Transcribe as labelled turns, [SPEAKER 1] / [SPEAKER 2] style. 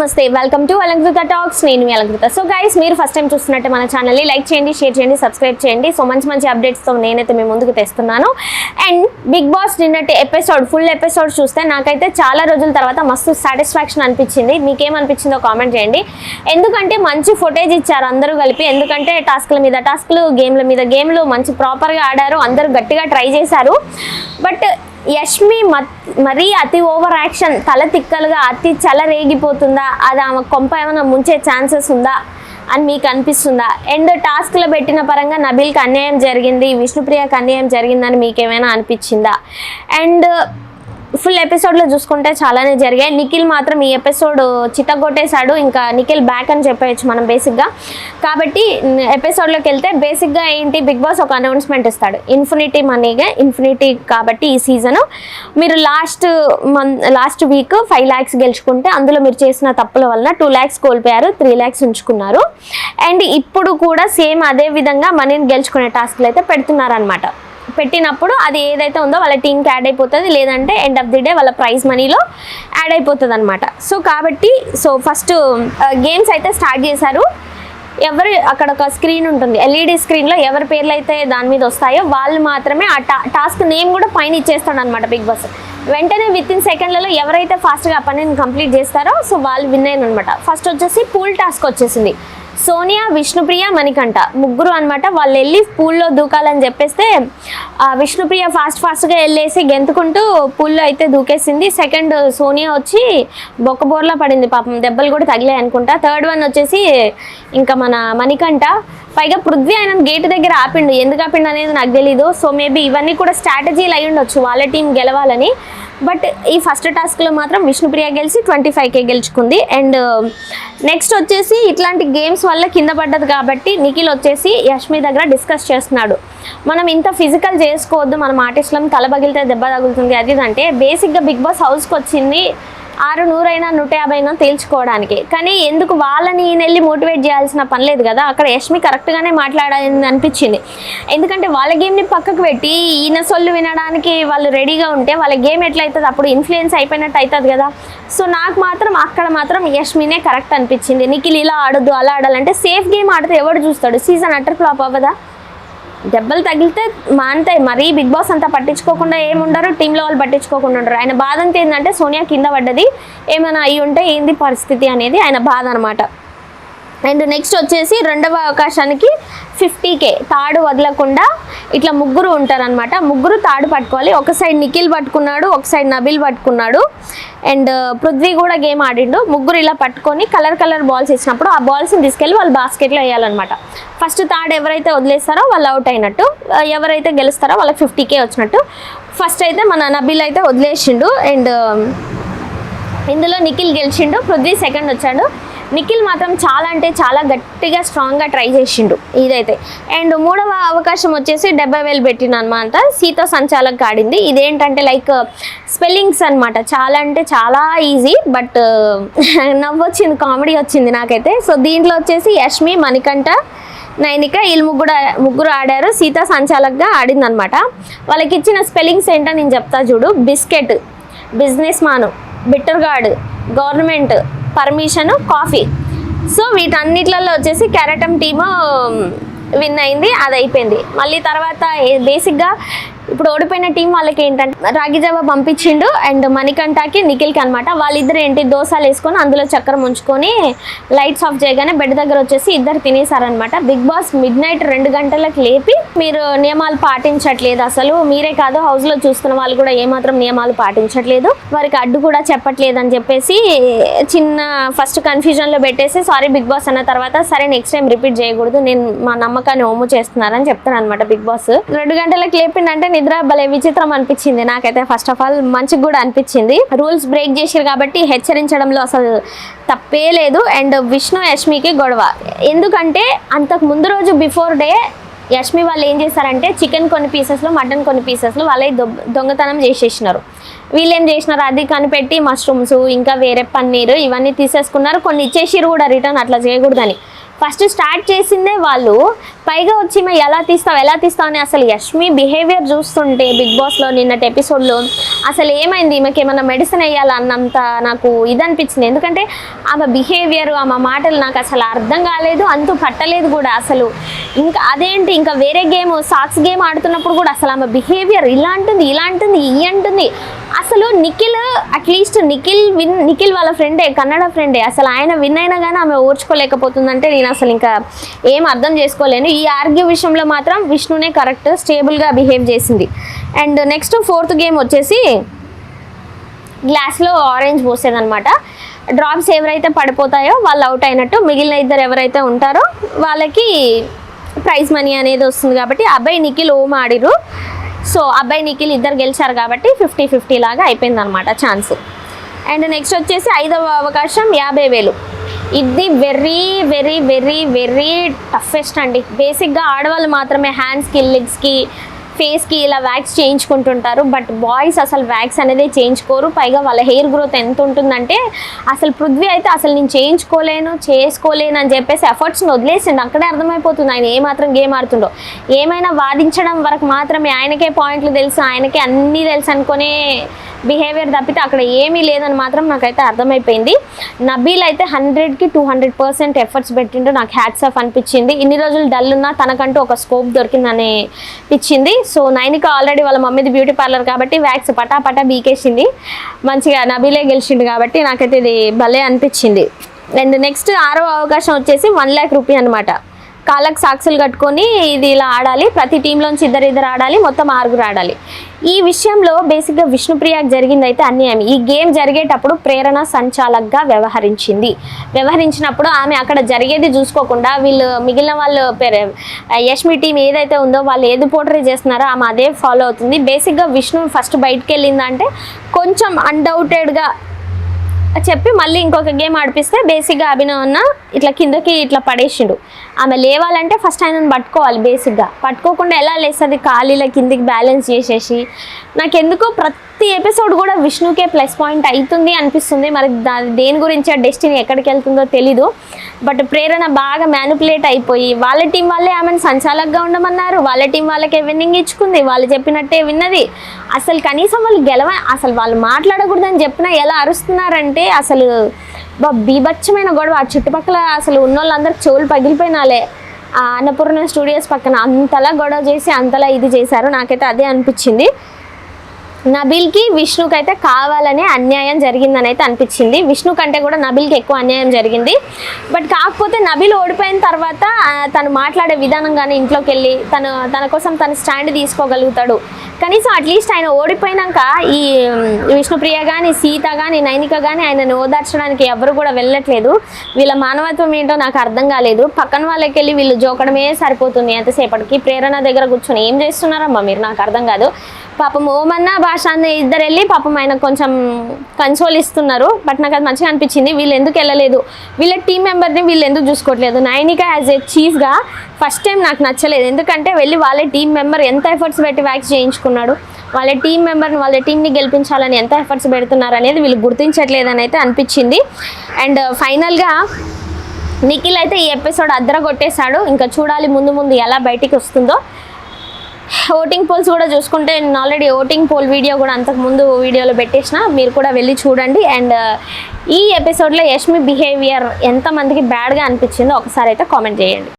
[SPEAKER 1] నమస్తే welcome to Alankrita talks నేను మీ Alankrita. So guys మీరు ఫస్ట్ టైం చూస్తున్నట్టే మన ఛానల్ని లైక్ చేయండి, షేర్ చేయండి, సబ్స్క్రైబ్ చేయండి. సో మంచి అప్డేట్స్తో నేనైతే మీ ముందుకు తెస్తున్నాను. అండ్ బిగ్ బాస్ నిన్నటి ఫుల్ ఎపిసోడ్ చూస్తే నాకైతే చాలా రోజుల తర్వాత మస్తు సాటిస్ఫాక్షన్ అనిపించింది. మీకేమనిపించిందో కామెంట్ చేయండి. ఎందుకంటే మంచి ఫుటేజ్ ఇచ్చారు అందరూ కలిపి. ఎందుకంటే టాస్క్ల మీద టాస్క్లు, గేమ్ల మీద గేమ్లు మంచి ప్రాపర్గా ఆడారు, అందరూ గట్టిగా ట్రై చేశారు. బట్ యష్మి మరీ అతి ఓవర్ యాక్షన్, తల తిక్కలుగా అతి చలరేగిపోతుందా, అది ఆమె కొంప ఏమైనా ముంచే ఛాన్సెస్ ఉందా అని మీకు అనిపిస్తుందా? అండ్ టాస్క్లో పెట్టిన పరంగా నబీల్కి అన్యాయం జరిగింది, విష్ణుప్రియకి అన్యాయం జరిగిందని మీకు ఏమైనా అనిపించిందా? అండ్ ఫుల్ ఎపిసోడ్లో చూసుకుంటే చాలానే జరిగాయి. నిఖిల్ మాత్రం ఈ ఎపిసోడ్ చిత్తగొట్టేశాడు. ఇంకా నిఖిల్ బ్యాక్ అని చెప్పవచ్చు మనం బేసిక్గా. కాబట్టి ఎపిసోడ్లోకి వెళ్తే బేసిక్గా ఏంటి, బిగ్ బాస్ ఒక అనౌన్స్మెంట్ ఇస్తాడు. ఇన్ఫినిటీ కాబట్టి ఈ సీజను మీరు లాస్ట్ వీక్ 5 lakhs గెలుచుకుంటే అందులో మీరు చేసిన తప్పుల వలన 2 lakhs కోల్పోయారు, 3 lakhs ఉంచుకున్నారు. అండ్ ఇప్పుడు కూడా సేమ్ అదే విధంగా మనీని గెలుచుకునే టాస్క్లు అయితే పెడుతున్నారనమాట. పెట్టినప్పుడు అది ఏదైతే ఉందో వాళ్ళ టీంకి యాడ్ అయిపోతుంది, లేదంటే ఎండ్ ఆఫ్ ది డే వాళ్ళ ప్రైజ్ మనీలో యాడ్ అయిపోతుంది అనమాట. సో కాబట్టి ఫస్ట్ గేమ్స్ అయితే స్టార్ట్ చేశారు. అక్కడ ఒక స్క్రీన్ ఉంటుంది, ఎల్ఈడి స్క్రీన్లో ఎవరి పేర్లు అయితే దాని మీద వస్తాయో వాళ్ళు మాత్రమే ఆ టాస్క్ నేమ్ కూడా పైన ఇచ్చేస్తాడు అనమాట బిగ్ బాస్. వెంటనే వితిన్ సెకండ్లలో ఎవరైతే ఫాస్ట్గా ఆ పనిని కంప్లీట్ చేస్తారో సో వాళ్ళు విన్ అయిన అనమాట. ఫస్ట్ వచ్చేసి పూల్ టాస్క్ వచ్చేసింది. సోనియా, విష్ణుప్రియ, మణికంఠ ముగ్గురు అనమాట. వాళ్ళు వెళ్ళి పూల్లో దూకాలని చెప్పేస్తే విష్ణుప్రియ ఫాస్ట్గా వెళ్ళేసి గెంతుకుంటూ పూల్లో అయితే దూకేసింది. సెకండ్ సోనియా వచ్చి బొక్కబోర్లా పడింది, పాపం దెబ్బలు కూడా తగిలాయి అనుకుంటా. థర్డ్ వన్ వచ్చేసి ఇంకా మన మణికంఠ. పైగా పృథ్వీ ఆయన గేట్ దగ్గర ఆపిండు, ఎందుకు ఆపిండు అనేది నాకు తెలీదు. సో మేబీ ఇవన్నీ కూడా స్ట్రాటజీలు అయి ఉండొచ్చు వాళ్ళ టీం గెలవాలని. బట్ ఈ ఫస్ట్ టాస్క్లో మాత్రం విష్ణుప్రియ గెలిచి 25K గెలుచుకుంది. అండ్ నెక్స్ట్ వచ్చేసి ఇట్లాంటి గేమ్స్ వల్ల కింద పడ్డది కాబట్టి నిఖిల్ వచ్చేసి యష్మి దగ్గర డిస్కస్ చేస్తున్నాడు. మనం ఇంత ఫిజికల్ చేసుకోవద్దు, మనం ఆర్టిస్టులం, తల పగిలితే దెబ్బ తగులుతుంది అది అంటే. బేసిక్గా బిగ్ బాస్ హౌస్కి వచ్చింది 600 అయినా 150 అయినా తేల్చుకోవడానికి. కానీ ఎందుకు వాళ్ళని వెళ్ళి మోటివేట్ చేయాల్సిన పని లేదు కదా. అక్కడ యష్మి కరెక్ట్గానే మాట్లాడాలని అనిపించింది. ఎందుకంటే వాళ్ళ గేమ్ని పక్కకు పెట్టి ఈయన సొల్లు వినడానికి వాళ్ళు రెడీగా ఉంటే వాళ్ళ గేమ్ ఎట్లయితుంది, అప్పుడు ఇన్ఫ్లుయెన్స్ అయిపోయినట్టు అవుతుంది కదా. సో నాకు మాత్రం అక్కడ మాత్రం యష్మినే కరెక్ట్ అనిపించింది. నిఖిల్ ఇలా ఆడొద్దు అలా ఆడాలంటే సేఫ్ గేమ్ ఆడితే ఎవడు చూస్తాడు? సీజన్ అటర్ ఫ్లాప్ అవ్వదా? దెబ్బలు తగిలితే మానతాయి. మరీ బిగ్ బాస్ అంతా పట్టించుకోకుండా ఏముండరు, టీంలో వాళ్ళు పట్టించుకోకుండా ఉండరు. ఆయన బాధ అంతా ఏంటంటే సోనియా కింద పడ్డది, ఏమైనా అయ్యి ఉంటే ఏంది పరిస్థితి అనేది ఆయన బాధ అనమాట. అండ్ నెక్స్ట్ వచ్చేసి రెండవ అవకాశానికి 50K తాడు వదలకుండా ఇట్లా ముగ్గురు ఉంటారనమాట. ముగ్గురు తాడు పట్టుకోవాలి. ఒక సైడ్ నిఖిల్ పట్టుకున్నాడు, ఒక సైడ్ నబీల్ పట్టుకున్నాడు. అండ్ పృథ్వీ కూడా గేమ్ ఆడిండు. ముగ్గురు ఇలా పట్టుకొని కలర్ బాల్స్ ఇచ్చినప్పుడు ఆ బాల్స్ని తీసుకెళ్ళి వాళ్ళు బాస్కెట్లో వేయాలన్నమాట. ఫస్ట్ తాడు ఎవరైతే వదిలేస్తారో వాళ్ళు అవుట్ అయినట్టు, ఎవరైతే గెలుస్తారో వాళ్ళకి 50K వచ్చినట్టు. ఫస్ట్ అయితే మన నబీల్ అయితే వదిలేసిండు. అండ్ ఇందులో నిఖిల్ గెలిచిండు, పృథ్వీ సెకండ్ వచ్చాడు. నిఖిల్ మాత్రం చాలా అంటే చాలా గట్టిగా స్ట్రాంగ్గా ట్రై చేసిండు ఇదైతే. అండ్ మూడవ అవకాశం వచ్చేసి 70,000 పెట్టిన అనమాట. సీత సంచాలక్ ఆడింది. ఇదేంటంటే లైక్ స్పెల్లింగ్స్ అనమాట. చాలా అంటే చాలా ఈజీ, బట్ నవ్వు వచ్చింది, కామెడీ వచ్చింది నాకైతే. సో దీంట్లో వచ్చేసి యష్మి, మణికంఠ, నైనిక వీళ్ళు ముగ్గురు ఆడారు. సీత సంచాలక్గా ఆడింది అనమాట. వాళ్ళకి ఇచ్చిన స్పెల్లింగ్స్ ఏంటో నేను చెప్తా చూడు. బిస్కెట్, బిజినెస్ మాను, bitter gourd, government, permission, coffee. So వీటన్నిట్లలో వచ్చేసి కెరటం టీము విన్ అయింది, అది అయిపోయింది. మళ్ళీ తర్వాత బేసిక్గా ఇప్పుడు ఓడిపోయిన టీం వాళ్ళకి ఏంటంటే రాగిజావా పంపించిండు. అండ్ మణికంఠకి, నిఖిల్కి అనమాట. వాళ్ళిద్దరు ఏంటి దోసాలు వేసుకొని అందులో చక్కెర ముంచుకొని లైట్స్ ఆఫ్ చేయగానే బెడ్ దగ్గర వచ్చేసి ఇద్దరు తినేసారనమాట. బిగ్ బాస్ మిడ్నైట్ 2 గంటలకు లేపి మీరు నియమాలు పాటించట్లేదు, అసలు మీరే కాదు హౌస్లో చూస్తున్న వాళ్ళు కూడా ఏమాత్రం నియమాలు పాటించట్లేదు, వారికి అడ్డు కూడా చెప్పట్లేదు అని చెప్పేసి చిన్న ఫస్ట్ కన్ఫ్యూజన్లో పెట్టేసి సారీ బిగ్ బాస్ అన్న తర్వాత సరే నెక్స్ట్ టైం రిపీట్ చేయకూడదు, నేను మా నమ్మకాన్ని ఓము చేస్తున్నారని చెప్తాను అనమాట. బిగ్ బాస్ 2 గంటలకు లేపిండంటే నిద్ర భలే విచిత్రం అనిపించింది నాకైతే. ఫస్ట్ ఆఫ్ ఆల్ మంచిగా కూడా అనిపించింది. రూల్స్ బ్రేక్ చేశారు కాబట్టి హెచ్చరించడంలో అసలు తప్పే లేదు. అండ్ విష్ణు యష్మికి గొడవ, ఎందుకంటే అంతకు ముందు రోజు బిఫోర్ డే యష్మి వాళ్ళు ఏం చేశారంటే చికెన్ కొన్ని పీసెస్లో, మటన్ కొన్ని పీసెస్లో వాళ్ళే దొంగతనం చేసేసినారు. వీళ్ళు ఏం చేసినారు, అది కనిపెట్టి మష్రూమ్స్ ఇంకా వేరే పన్నీరు ఇవన్నీ తీసేసుకున్నారు. కొన్ని ఇచ్చేసిరు కూడా రిటర్న్, అట్లా చేయకూడదని. ఫస్ట్ స్టార్ట్ చేసిందే వాళ్ళు, పైగా వచ్చి మేము ఎలా తీస్తావు అని అసలు యష్మి బిహేవియర్ చూస్తుంటే బిగ్ బాస్లో నిన్నటి ఎపిసోడ్లో అసలు ఏమైంది, ఈమెకి ఏమైనా మెడిసిన్ వేయాలన్నంత నాకు ఇది అనిపించింది. ఎందుకంటే ఆమె బిహేవియర్, ఆమె మాటలు నాకు అసలు అర్థం కాలేదు, అంతు పట్టలేదు కూడా అసలు. ఇంకా అదేంటి, ఇంకా వేరే గేమ్ సాక్స్ గేమ్ ఆడుతున్నప్పుడు కూడా అసలు ఆమె బిహేవియర్ ఇలా అంటుంది ఈ అంటుంది. అసలు నిఖిల్, అట్లీస్ట్ నిఖిల్ వాళ్ళ ఫ్రెండే, కన్నడ ఫ్రెండే, అసలు ఆయన విన్ అయినా కానీ ఆమె ఓర్చుకోలేకపోతుందంటే నేను అసలు ఇంకా ఏం అర్థం చేసుకోలేను. ఈ ఆర్గ్యూ విషయంలో మాత్రం విష్ణునే కరెక్ట్, స్టేబుల్గా బిహేవ్ చేసింది. అండ్ నెక్స్ట్ 4th గేమ్ వచ్చేసి గ్లాస్లో ఆరెంజ్ పోసేదనమాట. డ్రాప్స్ ఎవరైతే పడిపోతాయో వాళ్ళు అవుట్ అయినట్టు, మిగిలిన ఇద్దరు ఎవరైతే ఉంటారో వాళ్ళకి ప్రైజ్ మనీ అనేది వస్తుంది. కాబట్టి అబ్బాయి నిఖిల్ ఓం ఆడిరు. సో అబ్బాయి నిఖిల్ ఇద్దరు గెలిచారు కాబట్టి 50-50 లాగా అయిపోయిందనమాట ఛాన్స్. అండ్ నెక్స్ట్ వచ్చేసి 5వ అవకాశం 50,000. ఇది very very very very toughest అండి. బేసిక్గా ఆడవాళ్ళు మాత్రమే హ్యాండ్స్కి, లెగ్స్కి, ఫేస్కి ఇలా వ్యాక్స్ చేయించుకుంటుంటారు. బట్ బాయ్స్ అసలు వ్యాక్స్ అనేది చేయించుకోరు. పైగా వాళ్ళ హెయిర్ గ్రోత్ ఎంత ఉంటుందంటే అసలు పృథ్వీ అయితే అసలు నేను చేసుకోలేను అని చెప్పేసి ఎఫర్ట్స్ని వదిలేసిండు. అక్కడే అర్థమైపోతుంది ఆయన ఏమాత్రం గేమ్ ఆడుతుండో. ఏమైనా వాదించడం వరకు మాత్రమే, ఆయనకే పాయింట్లు తెలుసు, ఆయనకే అన్నీ తెలుసు అనుకునే బిహేవియర్ తప్పితే అక్కడ ఏమీ లేదని మాత్రం నాకైతే అర్థమైపోయింది. నబీల్ అయితే 100కి 200% ఎఫర్ట్స్ పెట్టిండు. నాకు హ్యాట్స్ ఆఫ్ అనిపించింది. ఇన్ని రోజులు డల్ ఉన్నా తనకంటూ ఒక స్కోప్ దొరికిందని అనిపించింది. సో నైనిక ఆల్రెడీ వాళ్ళ మమ్మీది బ్యూటీ పార్లర్ కాబట్టి వ్యాక్స్ పటా బీకేసింది. మంచిగా నబీలే గెలిచిండు కాబట్టి నాకైతే ఇది భలే అనిపించింది. అండ్ నెక్స్ట్ 6వ అవకాశం వచ్చేసి 1 lakh రూపీ అనమాట. కాళ్ళకు సాక్సులు కట్టుకొని ఇది ఇలా ఆడాలి, ప్రతి టీంలోంచి ఇద్దరు ఆడాలి, మొత్తం 6 ఆడాలి. ఈ విషయంలో బేసిక్గా విష్ణుప్రియకి జరిగింది అయితే అన్యాయం. ఈ గేమ్ జరిగేటప్పుడు ప్రేరణ సంచాలక్గా వ్యవహరించినప్పుడు ఆమె అక్కడ జరిగేది చూసుకోకుండా మిగిలిన వాళ్ళు యష్మి టీం ఏదైతే ఉందో వాళ్ళు ఏది పోర్ట్రే చేస్తున్నారో ఆమె అదే ఫాలో అవుతుంది. బేసిక్గా విష్ణు ఫస్ట్ బయటకు వెళ్ళిందంటే కొంచెం అన్డౌటెడ్గా చెప్పి మళ్ళీ ఇంకొక గేమ్ ఆడిపిస్తే బేసిక్గా అభినవన్న ఇట్లా కిందకి ఇట్లా పడేసిండు. ఆమె లేవాలంటే ఫస్ట్ ఆయనను పట్టుకోవాలి. బేసిక్గా పట్టుకోకుండా ఎలా లేస్తుంది, ఖాళీల కిందికి బ్యాలెన్స్ చేసేసి. నాకెందుకో ప్రతి ఎపిసోడ్ కూడా విష్ణుకే ప్లస్ పాయింట్ అవుతుంది అనిపిస్తుంది. మరి దేని గురించి డెస్టినీ ఎక్కడికి వెళ్తుందో తెలీదు. బట్ ప్రేరణ బాగా మ్యానిపులేట్ అయిపోయి వాళ్ళ టీం వాళ్ళే ఆమెను సంచాలకుగా ఉండమన్నారు, వాళ్ళ టీం వాళ్ళకే విన్నింగ్ ఇచ్చుకుంది, వాళ్ళు చెప్పినట్టే విన్నది. అసలు కనీసం వాళ్ళు అసలు వాళ్ళు మాట్లాడకూడదని చెప్పినా ఎలా అరుస్తున్నారంటే అసలు బీభత్సమైన గొడవ. ఆ చుట్టుపక్కల అసలు ఉన్న వాళ్ళందరికి చెవులు పగిలిపోయినాలే. ఆ అన్నపూర్ణ స్టూడియోస్ పక్కన అంతలా గొడవ చేసి అంతలా ఇది చేశారు. నాకైతే అదే అనిపించింది. నబీల్కి విష్ణుకి అయితే కావాలనే అన్యాయం జరిగిందని అయితే అనిపించింది. విష్ణు కంటే కూడా నబీల్కి ఎక్కువ అన్యాయం జరిగింది. బట్ కాకపోతే నబీల్ ఓడిపోయిన తర్వాత తను మాట్లాడే విధానం కానీ ఇంట్లోకి వెళ్ళి తన కోసం తన స్టాండ్ తీసుకోగలుగుతాడు. కనీసం అట్లీస్ట్ ఆయన ఓడిపోయినాక ఈ విష్ణుప్రియ కానీ, సీత కానీ, నైనిక కానీ ఆయనను ఓదార్చడానికి ఎవరు కూడా వెళ్ళట్లేదు. వీళ్ళ మానవత్వం ఏంటో నాకు అర్థం కాలేదు. పక్కన వాళ్ళకి వెళ్ళి వీళ్ళు జోకడమే సరిపోతుంది ఎంతసేపటికి. ప్రేరణ దగ్గర కూర్చొని ఏం చేస్తున్నారమ్మా మీరు, నాకు అర్థం కాదు. పాపం ఓమన్న భాష ఇద్దరు వెళ్ళి పాపం ఆయన కొంచెం కన్సోల్ ఇస్తున్నారు. బట్ నాకు అది మంచిగా అనిపించింది. వీళ్ళు ఎందుకు వెళ్ళలేదు, వీళ్ళ టీం మెంబర్ని వీళ్ళు ఎందుకు చూసుకోవట్లేదు. నైనిక యాజ్ ఏ చీఫ్గా ఫస్ట్ టైం నాకు నచ్చలేదు. ఎందుకంటే వెళ్ళి వాళ్ళ టీం మెంబర్ ఎంత ఎఫర్ట్స్ పెట్టి వ్యాక్స్ చేయించుకున్నాడు, వాళ్ళ టీం మెంబర్ని వాళ్ళ టీంని గెలిపించాలని ఎంత ఎఫర్ట్స్ పెడుతున్నారు అనేది వీళ్ళు గుర్తించట్లేదని అయితే అనిపించింది. అండ్ ఫైనల్గా నిఖిల్ అయితే ఈ ఎపిసోడ్ అద్దరగొట్టేశాడు. ఇంకా చూడాలి ముందు ఎలా బయటికి వస్తుందో. ఓటింగ్ పోల్స్ కూడా చూసుకుంటే నేను ఆల్రెడీ ఓటింగ్ పోల్ వీడియో కూడా అంతకుముందు వీడియోలో పెట్టేసిన, మీరు కూడా వెళ్ళి చూడండి. అండ్ ఈ ఎపిసోడ్లో యష్మి బిహేవియర్ ఎంతమందికి బ్యాడ్గా అనిపించిందో ఒకసారి అయితే కామెంట్ చేయండి.